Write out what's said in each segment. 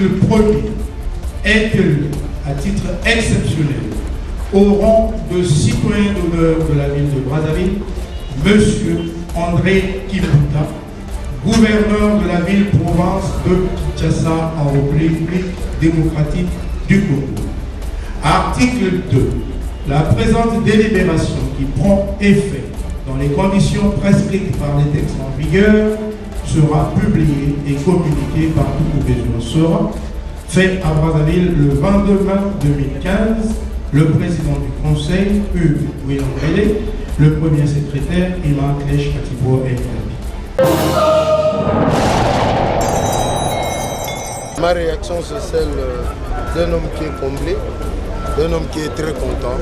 l'article 1er est élu à titre exceptionnel au rang de citoyen d'honneur de la ville de Brazzaville, M. André Kibuta, gouverneur de la ville-province de Kinshasa en République démocratique du Congo. Article 2. La présente délibération qui prend effet dans les conditions prescrites par les textes en vigueur sera publiée et communiquée partout où besoin sera. Fait à Brazzaville le 22 mars 2015, le président du conseil, Hugues William, le premier secrétaire, Iman Klech Katibo et Ma réaction, c'est celle d'un homme qui est comblé, d'un homme qui est très content.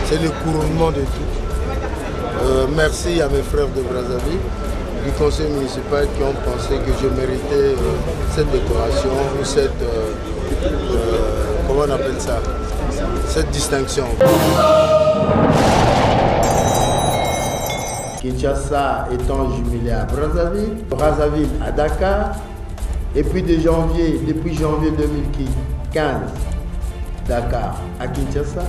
C'est le couronnement de tout. Merci à mes frères de Brazzaville, du conseil municipal qui ont pensé que je méritais cette décoration ou cette, comment on appelle ça, cette distinction. Kinshasa étant jumelé à Brazzaville, Brazzaville à Dakar, et puis depuis janvier 2015, Dakar à Kinshasa,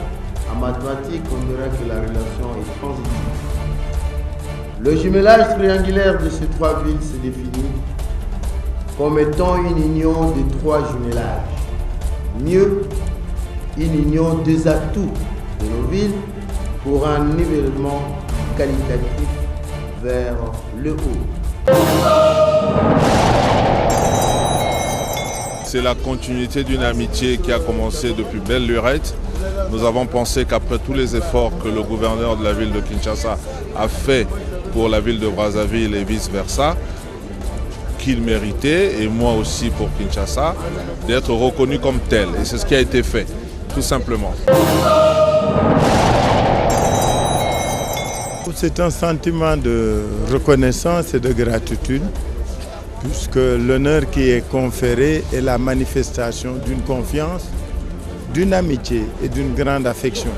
en mathématiques, on dira que la relation est transitive. Le jumelage triangulaire de ces trois villes se définit comme étant une union de trois jumelages. Mieux, une union des atouts de nos villes pour un nivellement qualitatif vers le haut. C'est la continuité d'une amitié qui a commencé depuis belle lurette. Nous avons pensé qu'après tous les efforts que le gouverneur de la ville de Kinshasa a fait pour la ville de Brazzaville et vice-versa, qu'il méritait, et moi aussi pour Kinshasa, d'être reconnu comme tel. Et c'est ce qui a été fait, tout simplement. C'est un sentiment de reconnaissance et de gratitude, puisque l'honneur qui est conféré est la manifestation d'une confiance, d'une amitié et d'une grande affection.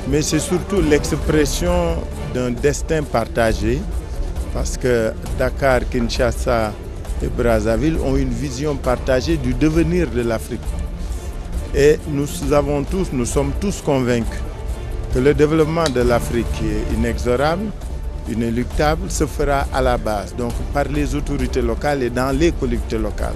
Mais c'est surtout l'expression d'un destin partagé, parce que Dakar, Kinshasa et Brazzaville ont une vision partagée du devenir de l'Afrique. Et nous sommes tous convaincus que le développement de l'Afrique est inexorable, inéluctable, se fera à la base, donc par les autorités locales et dans les collectivités locales.